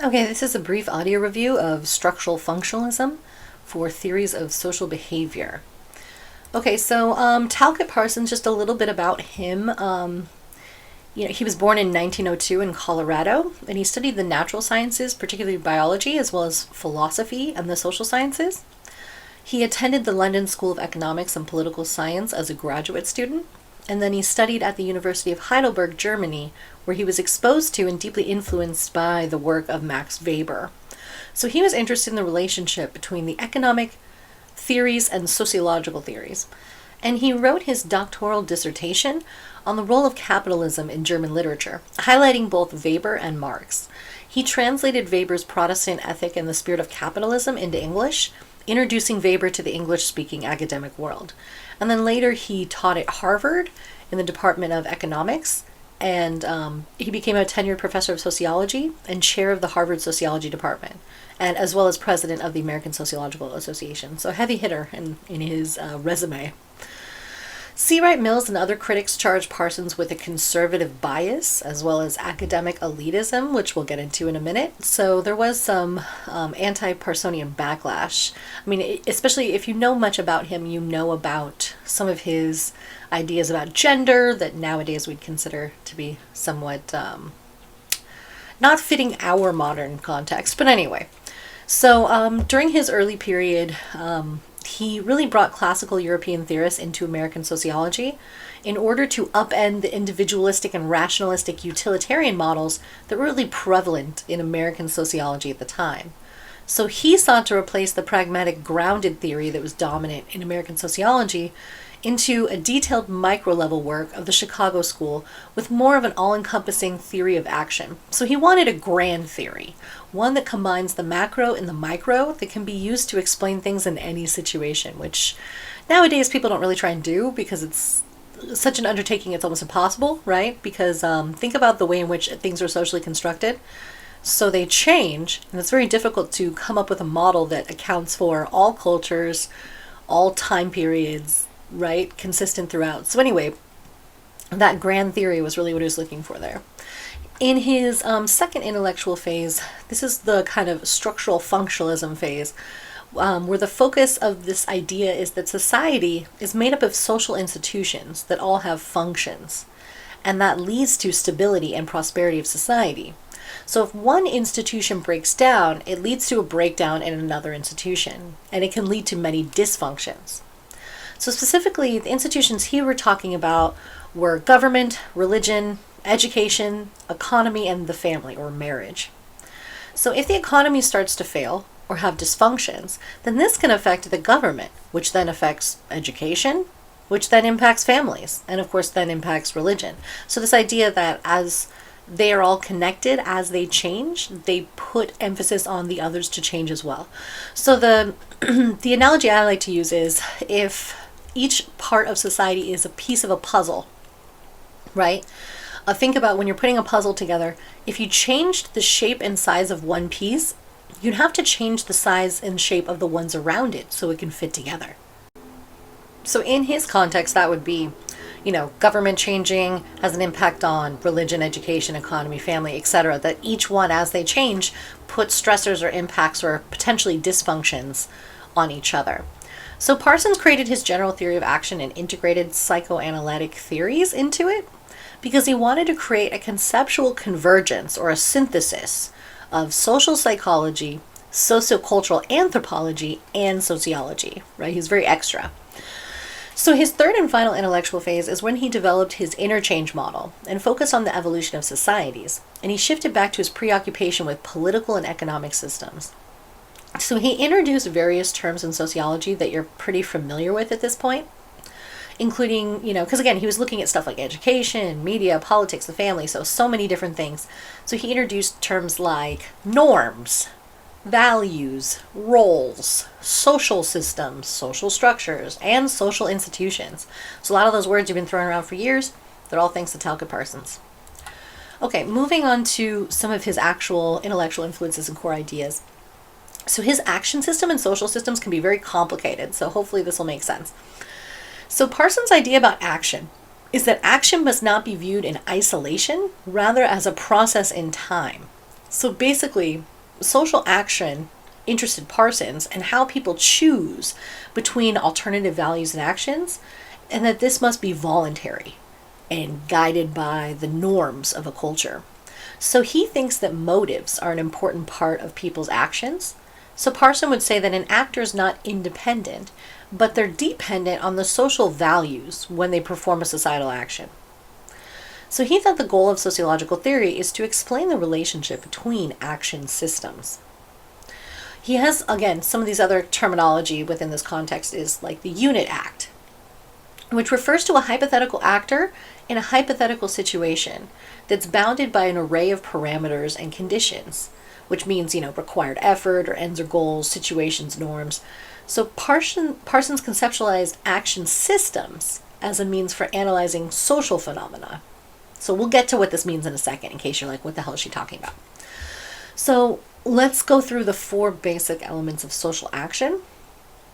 Okay, this is a brief audio review of structural functionalism for theories of social behavior. Okay, so Talcott Parsons, just a little bit about him. He was born in 1902 in Colorado, and he studied the natural sciences, particularly biology, as well as philosophy and the social sciences. He attended the London School of Economics and Political Science as a graduate student, and then he studied at the University of Heidelberg, Germany, where he was exposed to and deeply influenced by the work of Max Weber. So he was interested in the relationship between the economic theories and sociological theories. And he wrote his doctoral dissertation on the role of capitalism in German literature, highlighting both Weber and Marx. He translated Weber's Protestant Ethic and the Spirit of Capitalism into English, introducing Weber to the English-speaking academic world. And then later he taught at Harvard in the Department of Economics, and he became a tenured professor of sociology and chair of the Harvard Sociology Department, and as well as president of the American Sociological Association. So a heavy hitter in his resume. C. Wright Mills and other critics charged Parsons with a conservative bias as well as academic elitism, which we'll get into in a minute. So there was some anti-Parsonian backlash. I mean, especially if you know much about him, you know about some of his ideas about gender that nowadays we'd consider to be somewhat not fitting our modern context. But anyway, so during his early period, he really brought classical European theorists into American sociology in order to upend the individualistic and rationalistic utilitarian models that were really prevalent in American sociology at the time. So he sought to replace the pragmatic grounded theory that was dominant in American sociology into a detailed micro-level work of the Chicago School with more of an all-encompassing theory of action. So he wanted a grand theory, one that combines the macro and the micro that can be used to explain things in any situation, which nowadays people don't really try and do because it's such an undertaking it's almost impossible, right? Because think about the way in which things are socially constructed. So they change, and it's very difficult to come up with a model that accounts for all cultures, all time periods, right? Consistent throughout. So anyway, that grand theory was really what he was looking for there. In his second intellectual phase, this is the kind of structural functionalism phase, where the focus of this idea is that society is made up of social institutions that all have functions, and that leads to stability and prosperity of society. So if one institution breaks down, it leads to a breakdown in another institution, and it can lead to many dysfunctions. So specifically, the institutions he were talking about were government, religion, education, economy, and the family or marriage. So if the economy starts to fail or have dysfunctions, then this can affect the government, which then affects education, which then impacts families, and of course then impacts religion. So this idea that as they are all connected, as they change, they put emphasis on the others to change as well. So the analogy I like to use is if each part of society is a piece of a puzzle, right? Think about when you're putting a puzzle together, if you changed the shape and size of one piece, you'd have to change the size and shape of the ones around it so it can fit together. So in his context, that would be, government changing has an impact on religion, education, economy, family, etc. That each one, as they change, puts stressors or impacts or potentially dysfunctions on each other. So Parsons created his general theory of action and integrated psychoanalytic theories into it because he wanted to create a conceptual convergence or a synthesis of social psychology, sociocultural anthropology, and sociology, right? He's very extra. So his third and final intellectual phase is when he developed his interchange model and focused on the evolution of societies, and he shifted back to his preoccupation with political and economic systems. So he introduced various terms in sociology that you're pretty familiar with at this point, including, because again, he was looking at stuff like education, media, politics, the family, so many different things. So he introduced terms like norms, values, roles, social systems, social structures, and social institutions. So a lot of those words you've been throwing around for years, they're all thanks to Talcott Parsons. Okay, moving on to some of his actual intellectual influences and core ideas. So his action system and social systems can be very complicated, so hopefully this will make sense. So Parsons' idea about action is that action must not be viewed in isolation, rather as a process in time. So basically, social action interested Parsons and how people choose between alternative values and actions, and that this must be voluntary and guided by the norms of a culture. So he thinks that motives are an important part of people's actions. So Parson would say that an actor is not independent, but they're dependent on the social values when they perform a societal action. So he thought the goal of sociological theory is to explain the relationship between action systems. He has, again, some of these other terminology within this context is like the unit act, which refers to a hypothetical actor in a hypothetical situation that's bounded by an array of parameters and conditions, which means, required effort or ends or goals, situations, norms. So Parsons conceptualized action systems as a means for analyzing social phenomena. So we'll get to what this means in a second, in case you're like, what the hell is she talking about? So let's go through the 4 basic elements of social action.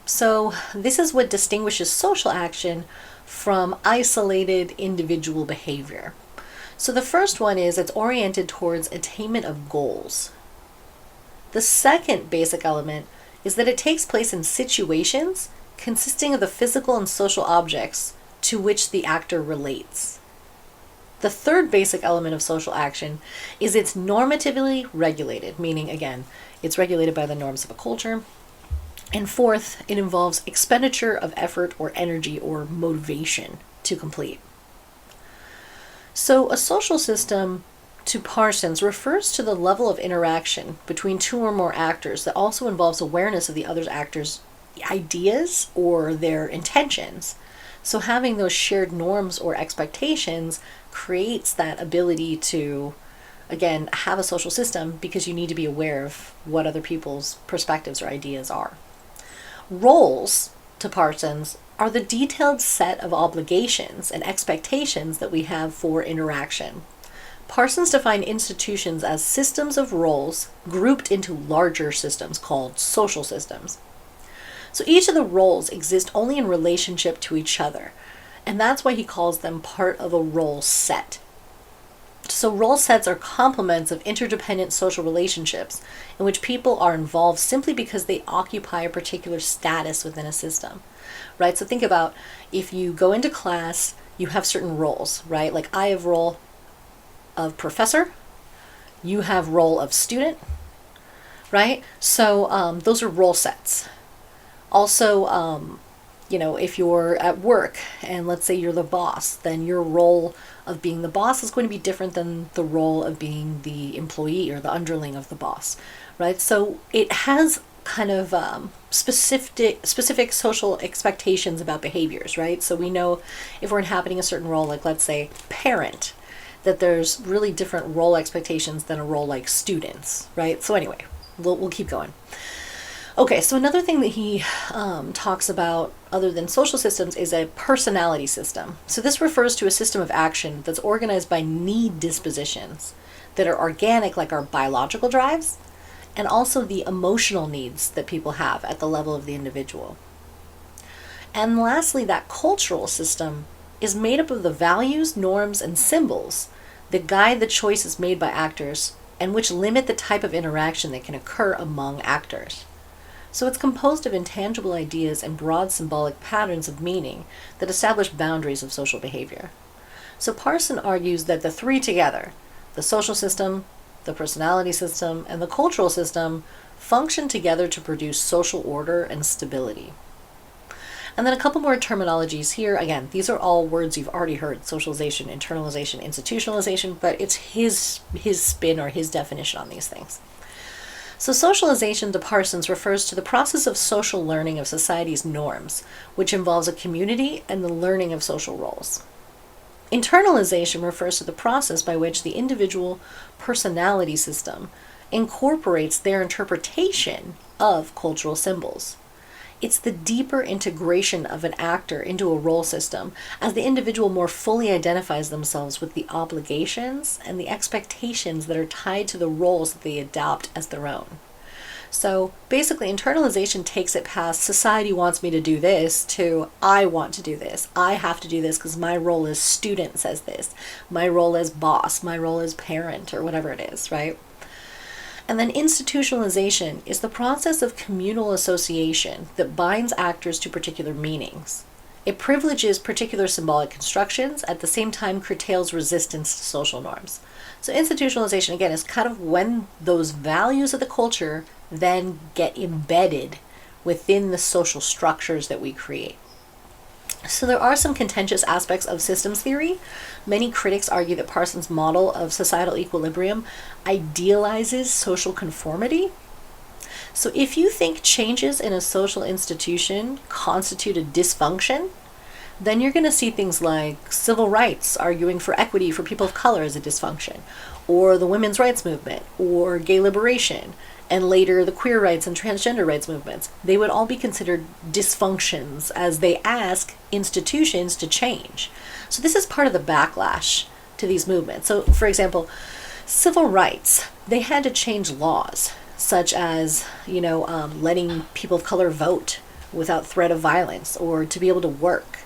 So this is what distinguishes social action from isolated individual behavior. So the first one is it's oriented towards attainment of goals. The second basic element is that it takes place in situations consisting of the physical and social objects to which the actor relates. The third basic element of social action is it's normatively regulated, meaning, again, it's regulated by the norms of a culture. And fourth, it involves expenditure of effort or energy or motivation to complete. So a social system, to Parsons, refers to the level of interaction between 2 or more actors that also involves awareness of the other actors' ideas or their intentions. So having those shared norms or expectations creates that ability to, again, have a social system because you need to be aware of what other people's perspectives or ideas are. Roles, to Parsons, are the detailed set of obligations and expectations that we have for interaction. Parsons defined institutions as systems of roles grouped into larger systems called social systems. So each of the roles exist only in relationship to each other, and that's why he calls them part of a role set. So role sets are complements of interdependent social relationships in which people are involved simply because they occupy a particular status within a system, right? So think about if you go into class, you have certain roles, right? Like I have role of professor, you have role of student, right? So those are role sets. Also, if you're at work and let's say you're the boss, then your role of being the boss is going to be different than the role of being the employee or the underling of the boss, right? So it has kind of specific social expectations about behaviors, right? So we know if we're inhabiting a certain role, like let's say parent, that there's really different role expectations than a role like students, right? So anyway, we'll keep going. Okay, so another thing that he talks about other than social systems is a personality system. So this refers to a system of action that's organized by need dispositions that are organic, like our biological drives, and also the emotional needs that people have at the level of the individual. And lastly, that cultural system is made up of the values, norms, and symbols that guide the choices made by actors and which limit the type of interaction that can occur among actors. So it's composed of intangible ideas and broad symbolic patterns of meaning that establish boundaries of social behavior. So Parson argues that the 3 together, the social system, the personality system, and the cultural system, function together to produce social order and stability. And then a couple more terminologies here. Again, these are all words you've already heard: socialization, internalization, institutionalization, but it's his spin or his definition on these things. So socialization, to Parsons, refers to the process of social learning of society's norms, which involves a community and the learning of social roles. Internalization refers to the process by which the individual personality system incorporates their interpretation of cultural symbols. It's the deeper integration of an actor into a role system as the individual more fully identifies themselves with the obligations and the expectations that are tied to the roles that they adopt as their own. So basically, internalization takes it past society wants me to do this to I want to do this. I have to do this because my role as student says this. My role as boss, my role as parent, or whatever it is, right? And then institutionalization is the process of communal association that binds actors to particular meanings. It privileges particular symbolic constructions, at the same time curtails resistance to social norms. So institutionalization, again, is kind of when those values of the culture then get embedded within the social structures that we create. So there are some contentious aspects of systems theory. Many critics argue that Parsons' model of societal equilibrium idealizes social conformity. So if you think changes in a social institution constitute a dysfunction, then you're going to see things like civil rights arguing for equity for people of color as a dysfunction, or the women's rights movement, or gay liberation, and later the queer rights and transgender rights movements. They would all be considered dysfunctions as they ask institutions to change. So this is part of the backlash to these movements. So for example, civil rights, they had to change laws, such as, letting people of color vote without threat of violence, or to be able to work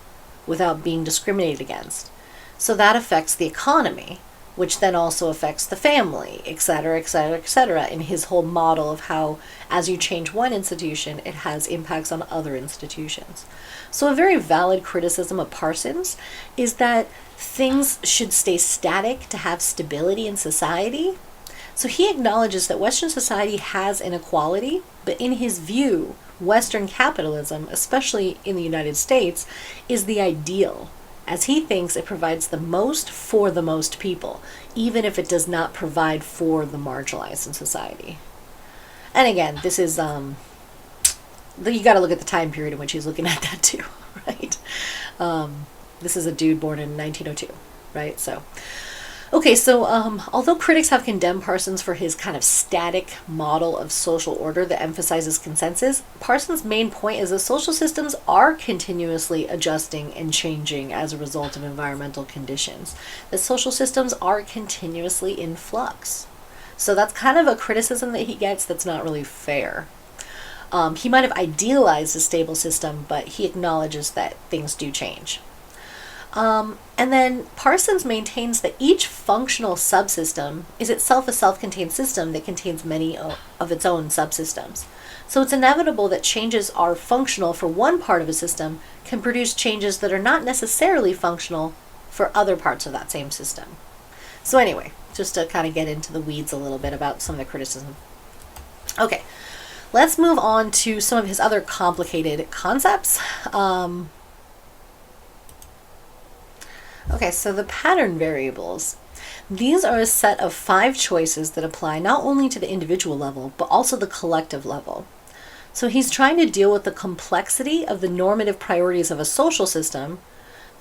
without being discriminated against. So that affects the economy, which then also affects the family, et cetera, et cetera, et cetera, in his whole model of how, as you change one institution, it has impacts on other institutions. So a very valid criticism of Parsons is that things should stay static to have stability in society. So he acknowledges that Western society has inequality, but in his view, Western capitalism, especially in the United States, is the ideal, as he thinks it provides the most for the most people, even if it does not provide for the marginalized in society. And again, this is, you got to look at the time period in which he's looking at that too, right? This is a dude born in 1902, right? So, okay, so although critics have condemned Parsons for his kind of static model of social order that emphasizes consensus, Parsons' main point is that social systems are continuously adjusting and changing as a result of environmental conditions. That social systems are continuously in flux. So that's kind of a criticism that he gets that's not really fair. He might have idealized a stable system, but he acknowledges that things do change. And then Parsons maintains that each functional subsystem is itself a self-contained system that contains many of its own subsystems. So it's inevitable that changes are functional for one part of a system can produce changes that are not necessarily functional for other parts of that same system. So anyway, just to kind of get into the weeds a little bit about some of the criticism. Okay, let's move on to some of his other complicated concepts. Okay, so the pattern variables. These are a set of 5 choices that apply not only to the individual level, but also the collective level. So he's trying to deal with the complexity of the normative priorities of a social system,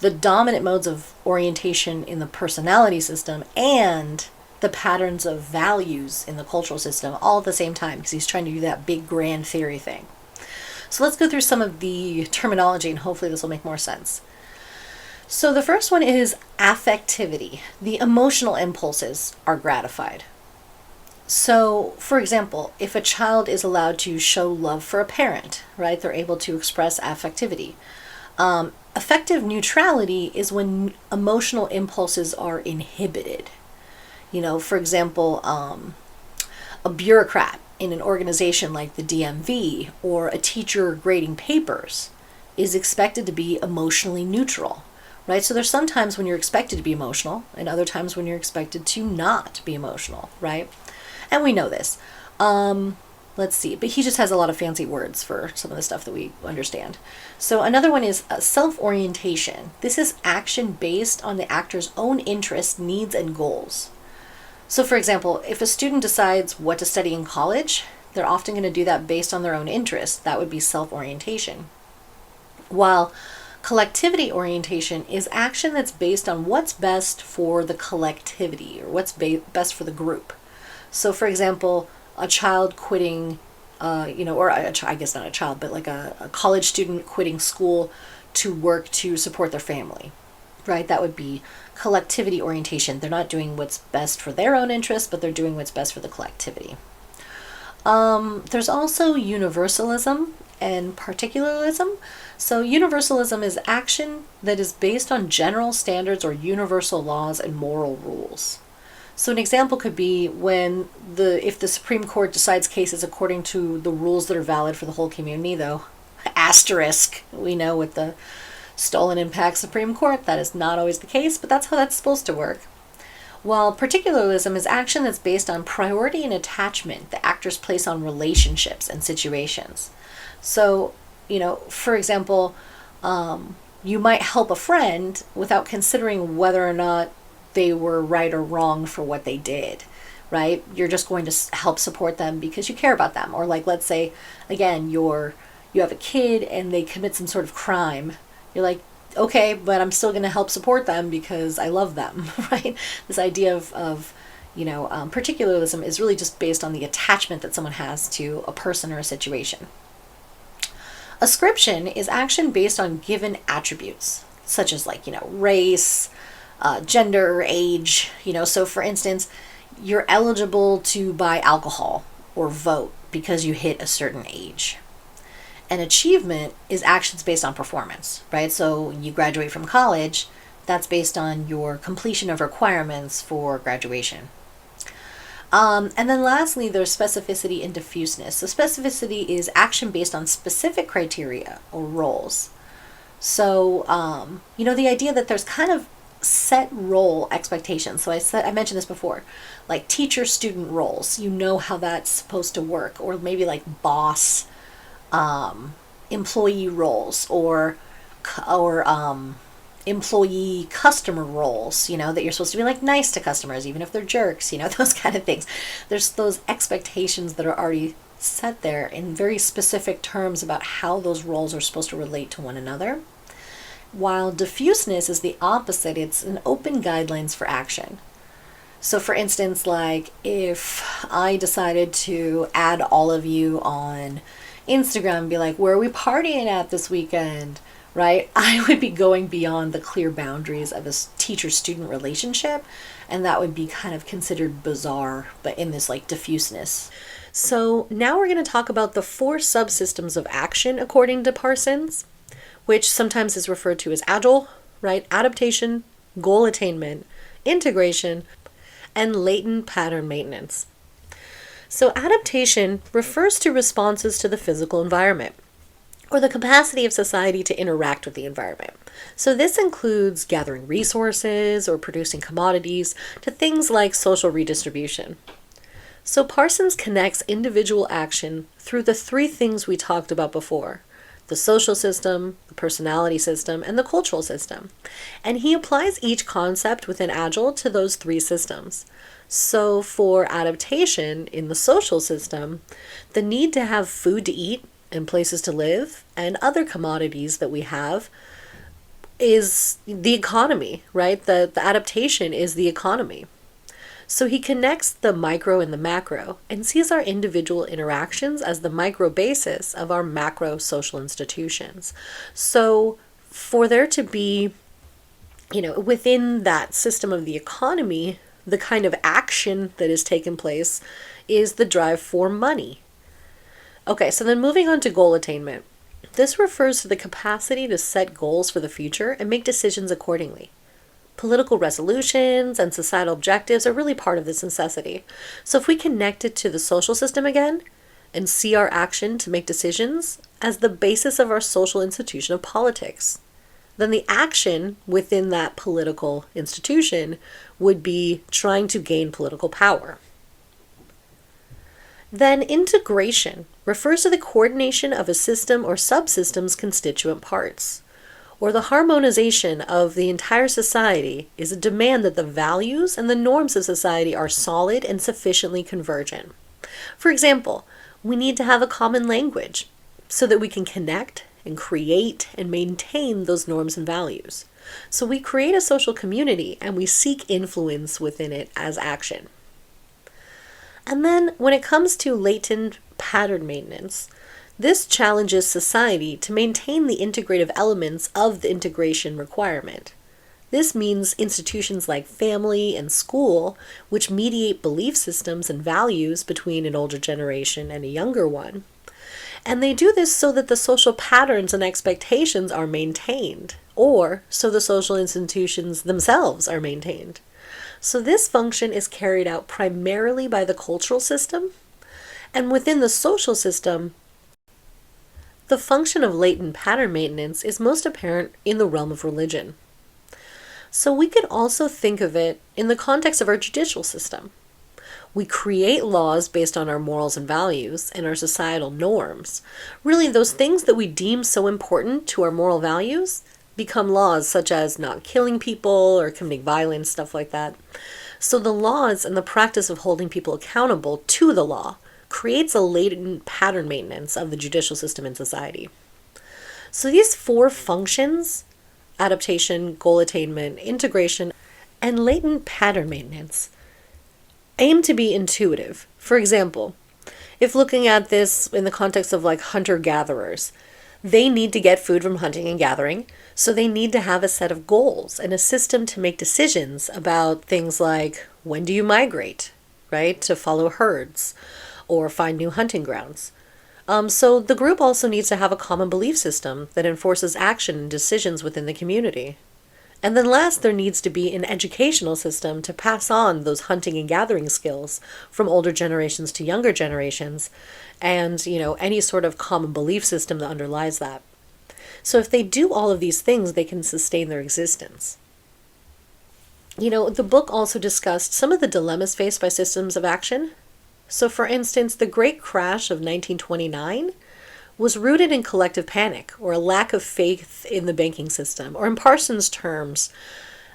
the dominant modes of orientation in the personality system, and the patterns of values in the cultural system all at the same time, because he's trying to do that big grand theory thing. So let's go through some of the terminology, and hopefully this will make more sense. So the first one is affectivity. The emotional impulses are gratified. So, for example, if a child is allowed to show love for a parent, right, they're able to express affectivity. Affective neutrality is when emotional impulses are inhibited. For example, a bureaucrat in an organization like the DMV or a teacher grading papers is expected to be emotionally neutral. Right? So there's some times when you're expected to be emotional and other times when you're expected to not be emotional, right? And we know this. Let's see, but he just has a lot of fancy words for some of the stuff that we understand. So another one is self-orientation. This is action based on the actor's own interests, needs, and goals. So for example, if a student decides what to study in college, they're often going to do that based on their own interests. That would be self-orientation. While collectivity orientation is action that's based on what's best for the collectivity or what's best for the group. So for example, a child quitting, or I guess not a child, but like a college student quitting school to work to support their family, right? That would be collectivity orientation. They're not doing what's best for their own interests, but they're doing what's best for the collectivity. There's also universalism and particularism. So universalism is action that is based on general standards or universal laws and moral rules. So an example could be when if the Supreme Court decides cases according to the rules that are valid for the whole community, though asterisk, we know with the stolen impact Supreme Court that is not always the case, but that's how that's supposed to work. While particularism is action that's based on priority and attachment the actors place on relationships and situations. So, for example, you might help a friend without considering whether or not they were right or wrong for what they did, right? You're just going to help support them because you care about them. Or like, let's say, again, you have a kid and they commit some sort of crime. You're like, okay, but I'm still going to help support them because I love them, right? This idea of particularism is really just based on the attachment that someone has to a person or a situation. Ascription is action based on given attributes, such as race, gender, age. So for instance, you're eligible to buy alcohol or vote because you hit a certain age. And achievement is actions based on performance, right? So you graduate from college, that's based on your completion of requirements for graduation. And then lastly, there's specificity and diffuseness. So specificity is action based on specific criteria or roles. So, the idea that there's kind of set role expectations. So I mentioned this before, like teacher-student roles. You know how that's supposed to work, or maybe like boss, employee roles, or employee customer roles, that you're supposed to be like nice to customers, even if they're jerks, those kind of things. There's those expectations that are already set there in very specific terms about how those roles are supposed to relate to one another. While diffuseness is the opposite, it's an open guidelines for action. So for instance, like if I decided to add all of you on Instagram and be like, where are we partying at this weekend? Right? I would be going beyond the clear boundaries of a teacher-student relationship, and that would be kind of considered bizarre, but in this diffuseness. So now we're going to talk about the 4 subsystems of action according to Parsons, which sometimes is referred to as agile, right? Adaptation, goal attainment, integration, and latent pattern maintenance. So adaptation refers to responses to the physical environment, or the capacity of society to interact with the environment. So this includes gathering resources or producing commodities to things like social redistribution. So Parsons connects individual action through the 3 things we talked about before: the social system, the personality system, and the cultural system. And he applies each concept within Agile to those 3 systems. So for adaptation in the social system, the need to have food to eat and places to live and other commodities that we have is the economy, right? The adaptation is the economy. So he connects the micro and the macro and sees our individual interactions as the micro basis of our macro social institutions. So for there to be, within that system of the economy, the kind of action that is taking place is the drive for money. Okay, so then moving on to goal attainment. This refers to the capacity to set goals for the future and make decisions accordingly. Political resolutions and societal objectives are really part of this necessity. So if we connect it to the social system again and see our action to make decisions as the basis of our social institution of politics, then the action within that political institution would be trying to gain political power. Then integration refers to the coordination of a system or subsystem's constituent parts, or the harmonization of the entire society is a demand that the values and the norms of society are solid and sufficiently convergent. For example, we need to have a common language so that we can connect and create and maintain those norms and values. So we create a social community and we seek influence within it as action. And then when it comes to latent pattern maintenance, this challenges society to maintain the integrative elements of the integration requirement. This means institutions like family and school, which mediate belief systems and values between an older generation and a younger one. And they do this so that the social patterns and expectations are maintained, or so the social institutions themselves are maintained. So this function is carried out primarily by the cultural system, and within the social system, the function of latent pattern maintenance is most apparent in the realm of religion. So we could also think of it in the context of our judicial system. We create laws based on our morals and values and our societal norms. Really, those things that we deem so important to our moral values become laws, such as not killing people or committing violence, stuff like that. So the laws and the practice of holding people accountable to the law creates a latent pattern maintenance of the judicial system in society. So these four functions, adaptation, goal attainment, integration, and latent pattern maintenance, aim to be intuitive. For example, if looking at this in the context of like hunter-gatherers, they need to get food from hunting and gathering, so they need to have a set of goals and a system to make decisions about things like when do you migrate, right, to follow herds or find new hunting grounds. So the group also needs to have a common belief system that enforces action and decisions within the community. And then last, there needs to be an educational system to pass on those hunting and gathering skills from older generations to younger generations, and, any sort of common belief system that underlies that. So if they do all of these things, they can sustain their existence. The book also discussed some of the dilemmas faced by systems of action. So for instance, the Great Crash of 1929 was rooted in collective panic or a lack of faith in the banking system, or in Parsons' terms,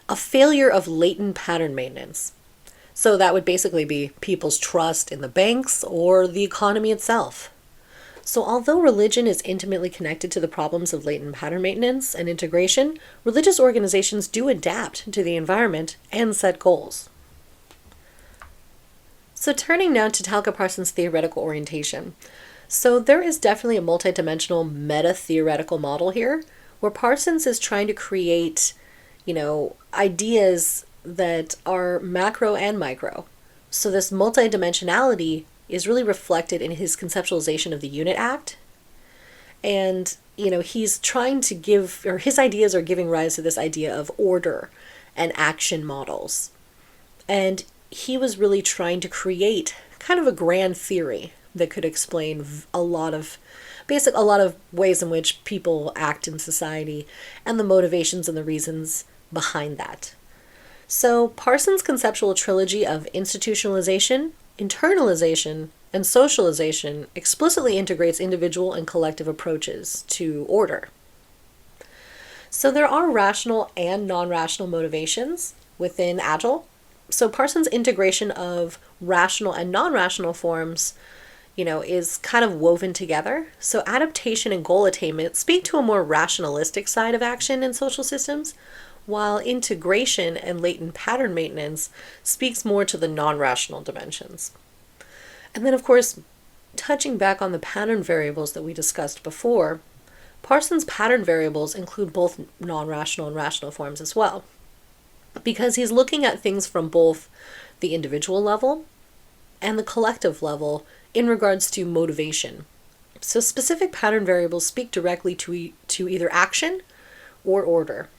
a failure of latent pattern maintenance. So that would basically be people's trust in the banks or the economy itself. So although religion is intimately connected to the problems of latent pattern maintenance and integration, religious organizations do adapt to the environment and set goals. So turning now to Talcott Parsons' theoretical orientation. So there is definitely a multidimensional meta-theoretical model here, where Parsons is trying to create, ideas that are macro and micro. So this multidimensionality is really reflected in his conceptualization of the Unit Act. And, he's trying to give, or his ideas are giving rise to this idea of order and action models. And he was really trying to create kind of a grand theory that could explain a lot of ways in which people act in society and the motivations and the reasons behind that. So Parsons' conceptual trilogy of institutionalization, internalization, and socialization explicitly integrates individual and collective approaches to order. So there are rational and non-rational motivations within Agile. So Parsons' integration of rational and non-rational forms is kind of woven together. So adaptation and goal attainment speak to a more rationalistic side of action in social systems, while integration and latent pattern maintenance speaks more to the non-rational dimensions. And then, of course, touching back on the pattern variables that we discussed before, Parsons' pattern variables include both non-rational and rational forms as well, because he's looking at things from both the individual level and the collective level in regards to motivation. So specific pattern variables speak directly to either action or order.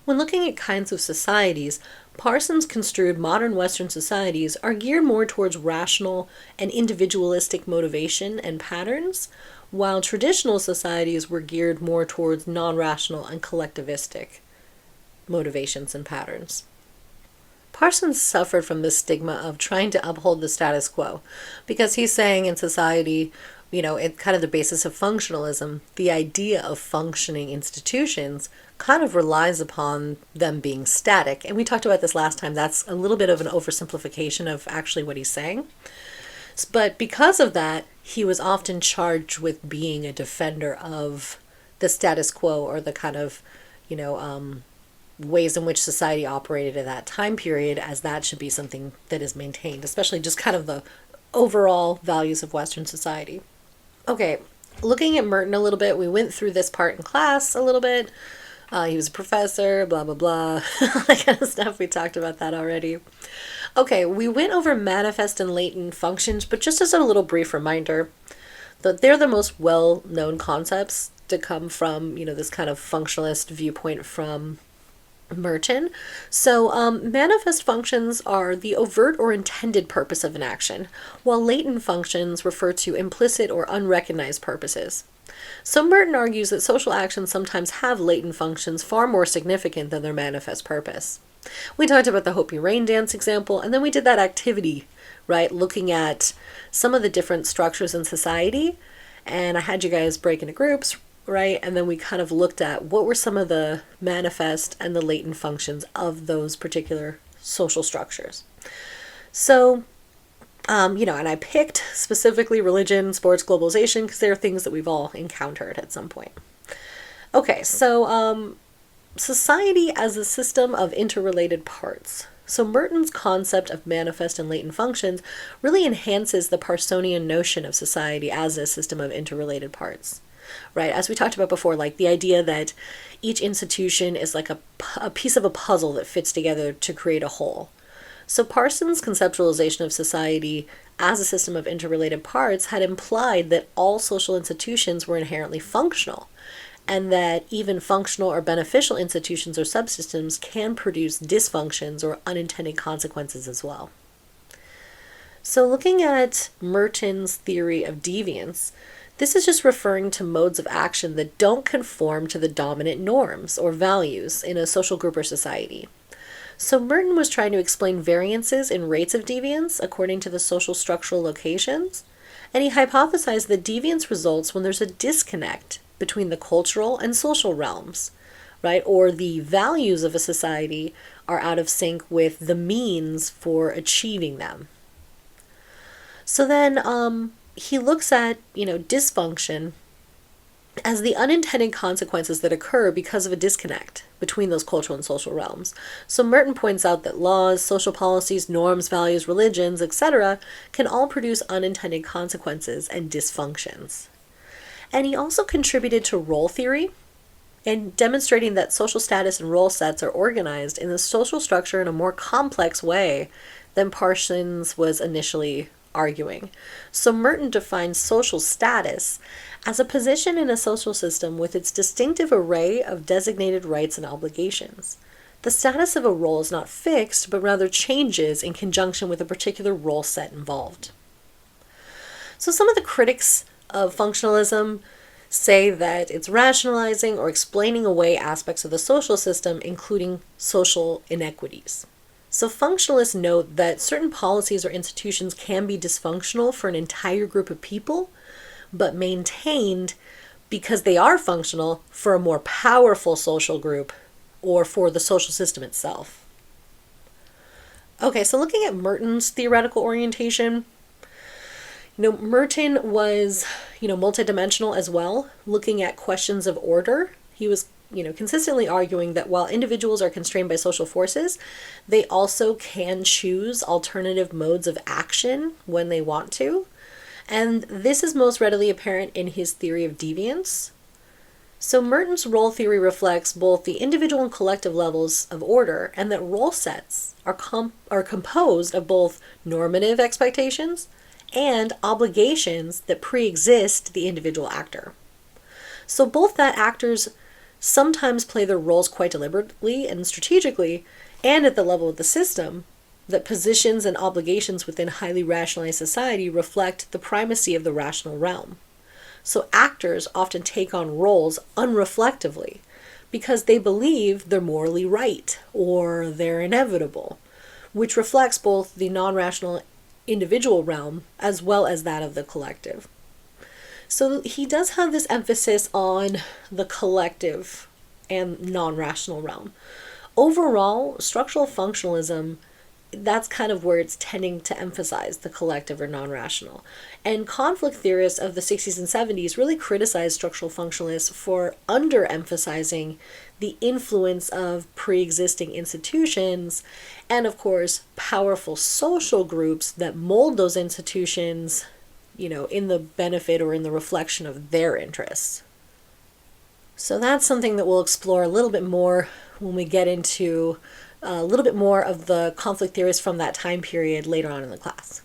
When looking at kinds of societies, Parsons construed modern Western societies are geared more towards rational and individualistic motivation and patterns, while traditional societies were geared more towards non-rational and collectivistic motivations and patterns. Parsons suffered from this stigma of trying to uphold the status quo, because he's saying in society, it's kind of the basis of functionalism, the idea of functioning institutions kind of relies upon them being static. And we talked about this last time. That's a little bit of an oversimplification of actually what he's saying. But because of that, he was often charged with being a defender of the status quo, or the kind of, ways in which society operated at that time period, as that should be something that is maintained, especially just kind of the overall values of Western society. Okay, looking at Merton a little bit, we went through this part in class a little bit. He was a professor, blah, blah, blah, that kind of stuff. We talked about that already. Okay, we went over manifest and latent functions, but just as a little brief reminder that they're the most well-known concepts to come from, this kind of functionalist viewpoint from Merton. So, manifest functions are the overt or intended purpose of an action, while latent functions refer to implicit or unrecognized purposes. So, Merton argues that social actions sometimes have latent functions far more significant than their manifest purpose. We talked about the Hopi rain dance example, and then we did that activity, right, looking at some of the different structures in society, and I had you guys break into groups, right? And then we kind of looked at what were some of the manifest and the latent functions of those particular social structures. So, and I picked specifically religion, sports, globalization, because they're things that we've all encountered at some point. Okay, so society as a system of interrelated parts. So Merton's concept of manifest and latent functions really enhances the Parsonian notion of society as a system of interrelated parts. Right, as we talked about before, like the idea that each institution is like a piece of a puzzle that fits together to create a whole. So Parsons' conceptualization of society as a system of interrelated parts had implied that all social institutions were inherently functional, and that even functional or beneficial institutions or subsystems can produce dysfunctions or unintended consequences as well. So looking at Merton's theory of deviance, this is just referring to modes of action that don't conform to the dominant norms or values in a social group or society. So Merton was trying to explain variances in rates of deviance according to the social structural locations, and he hypothesized that deviance results when there's a disconnect between the cultural and social realms, right? Or the values of a society are out of sync with the means for achieving them. So then, he looks at, dysfunction as the unintended consequences that occur because of a disconnect between those cultural and social realms. So Merton points out that laws, social policies, norms, values, religions, etc. can all produce unintended consequences and dysfunctions. And he also contributed to role theory and demonstrating that social status and role sets are organized in the social structure in a more complex way than Parsons was initially arguing. So Merton defines social status as a position in a social system with its distinctive array of designated rights and obligations. The status of a role is not fixed, but rather changes in conjunction with a particular role set involved. So some of the critics of functionalism say that it's rationalizing or explaining away aspects of the social system, including social inequities. So functionalists note that certain policies or institutions can be dysfunctional for an entire group of people, but maintained because they are functional for a more powerful social group or for the social system itself. Okay, so looking at Merton's theoretical orientation, Merton was, multidimensional as well, looking at questions of order. He was consistently arguing that while individuals are constrained by social forces, they also can choose alternative modes of action when they want to. And this is most readily apparent in his theory of deviance. So Merton's role theory reflects both the individual and collective levels of order, and that role sets are composed of both normative expectations and obligations that pre-exist the individual actor. So both that actors sometimes play their roles quite deliberately and strategically, and at the level of the system, that positions and obligations within highly rationalized society reflect the primacy of the rational realm. So actors often take on roles unreflectively because they believe they're morally right or they're inevitable, which reflects both the non-rational individual realm as well as that of the collective. So he does have this emphasis on the collective and non-rational realm. Overall, structural functionalism, that's kind of where it's tending to emphasize the collective or non-rational. And conflict theorists of the 60s and 70s really criticized structural functionalists for underemphasizing the influence of pre-existing institutions and, of course, powerful social groups that mold those institutions, in the benefit or in the reflection of their interests. So that's something that we'll explore a little bit more when we get into a little bit more of the conflict theorists from that time period later on in the class.